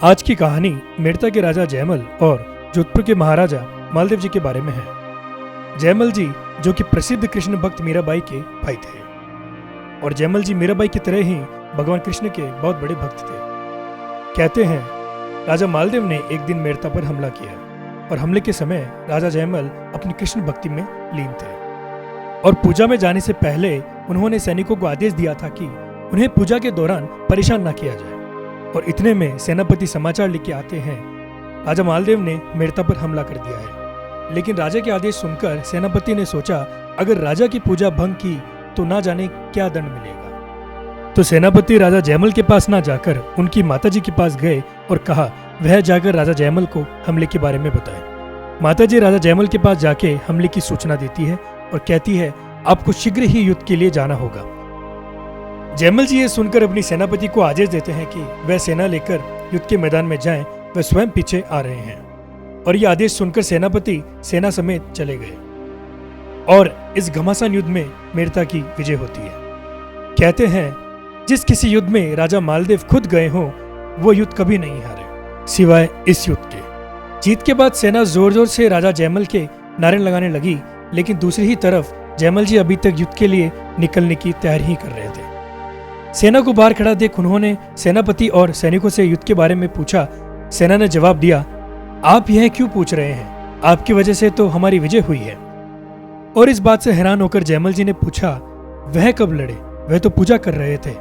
आज की कहानी मेड़ता के राजा जयमल और जोधपुर के महाराजा मालदेव जी के बारे में है। जयमल जी जो कि प्रसिद्ध कृष्ण भक्त मीराबाई के भाई थे और जयमल जी मीराबाई की तरह ही भगवान कृष्ण के बहुत बड़े भक्त थे। कहते हैं राजा मालदेव ने एक दिन मेड़ता पर हमला किया और हमले के समय राजा जयमल अपनी कृष्ण भक्ति में लीन थे और पूजा में जाने से पहले उन्होंने सैनिकों को आदेश दिया था कि उन्हें पूजा के दौरान परेशान न किया जाए। और इतने में सेनापति समाचार लेके आते हैं राजा मालदेव ने मेड़ता पर हमला कर दिया है। लेकिन राजा के आदेश सुनकर सेनापति ने सोचा अगर राजा की पूजा भंग की तो ना जाने क्या दंड मिलेगा। तो सेनापति राजा जयमल के पास ना जाकर उनकी माताजी के पास गए और कहा वह जाकर राजा जयमल को हमले के बारे में बताए। माताजी राजा जयमल के पास जाके हमले की सूचना देती है और कहती है आपको शीघ्र ही युद्ध के लिए जाना होगा। जयमल जी ये सुनकर अपनी सेनापति को आदेश देते हैं कि वह सेना लेकर युद्ध के मैदान में जाएं, वह स्वयं पीछे आ रहे हैं। और ये आदेश सुनकर सेनापति सेना समेत चले गए और इस घमासान युद्ध में मेड़ता की विजय होती है। कहते हैं जिस किसी युद्ध में राजा मालदेव खुद गए हों वो युद्ध कभी नहीं हारे सिवाय इस युद्ध के। जीत के बाद सेना जोर जोर से राजा जयमल के नारे लगाने लगी, लेकिन दूसरी ही तरफ जयमल जी अभी तक युद्ध के लिए निकलने की तैयारी ही कर रहे थे। सेना को बाहर खड़ा देख उन्होंने सेनापति और सैनिकों से युद्ध के बारे में पूछा। सेना ने जवाब दिया आप यह क्यों पूछ रहे हैं, आपकी वजह से तो हमारी विजय हुई है। और इस बात से हैरान होकर जयमल जी ने पूछा वह कब लड़े, वह तो पूजा कर रहे थे।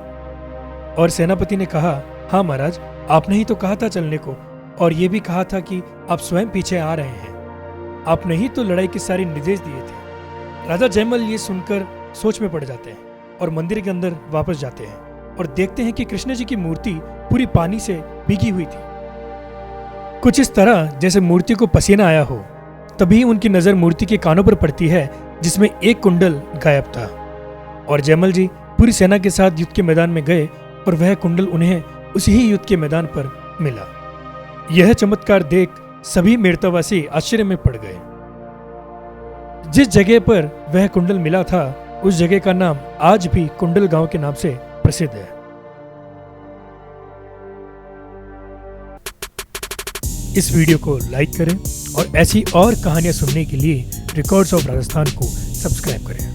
और सेनापति ने कहा हाँ महाराज, आपने ही तो कहा था चलने को और ये भी कहा था कि आप स्वयं पीछे आ रहे हैं, आपने ही तो लड़ाई के सारे निर्देश दिए थे। राजा जयमल ये सुनकर सोच में पड़ जाते हैं और मंदिर के अंदर वापस जाते हैं और देखते हैं कि कृष्ण जी की मूर्ति पूरी पानी से भीगी हुई थी। कुछ इस तरह जैसे मूर्ति को पसीना आया हो। तभी उनकी नजर मूर्ति के कानों पर पड़ती है जिसमें एक कुंडल गायब था। और जयमल जी पूरी सेना के साथ युद्ध के मैदान में गए और वह कुंडल उन्हें उसी ही युद्ध के मैदान पर मिला। यह चमत्कार देख सभी मेड़तावासी आश्चर्य में पड़ गए। जिस जगह पर वह कुंडल मिला था उस जगह का नाम आज भी कुंडल गांव के नाम से प्रसिद्ध है। इस वीडियो को लाइक करें और ऐसी और कहानियां सुनने के लिए रिकॉर्ड्स ऑफ राजस्थान को सब्सक्राइब करें।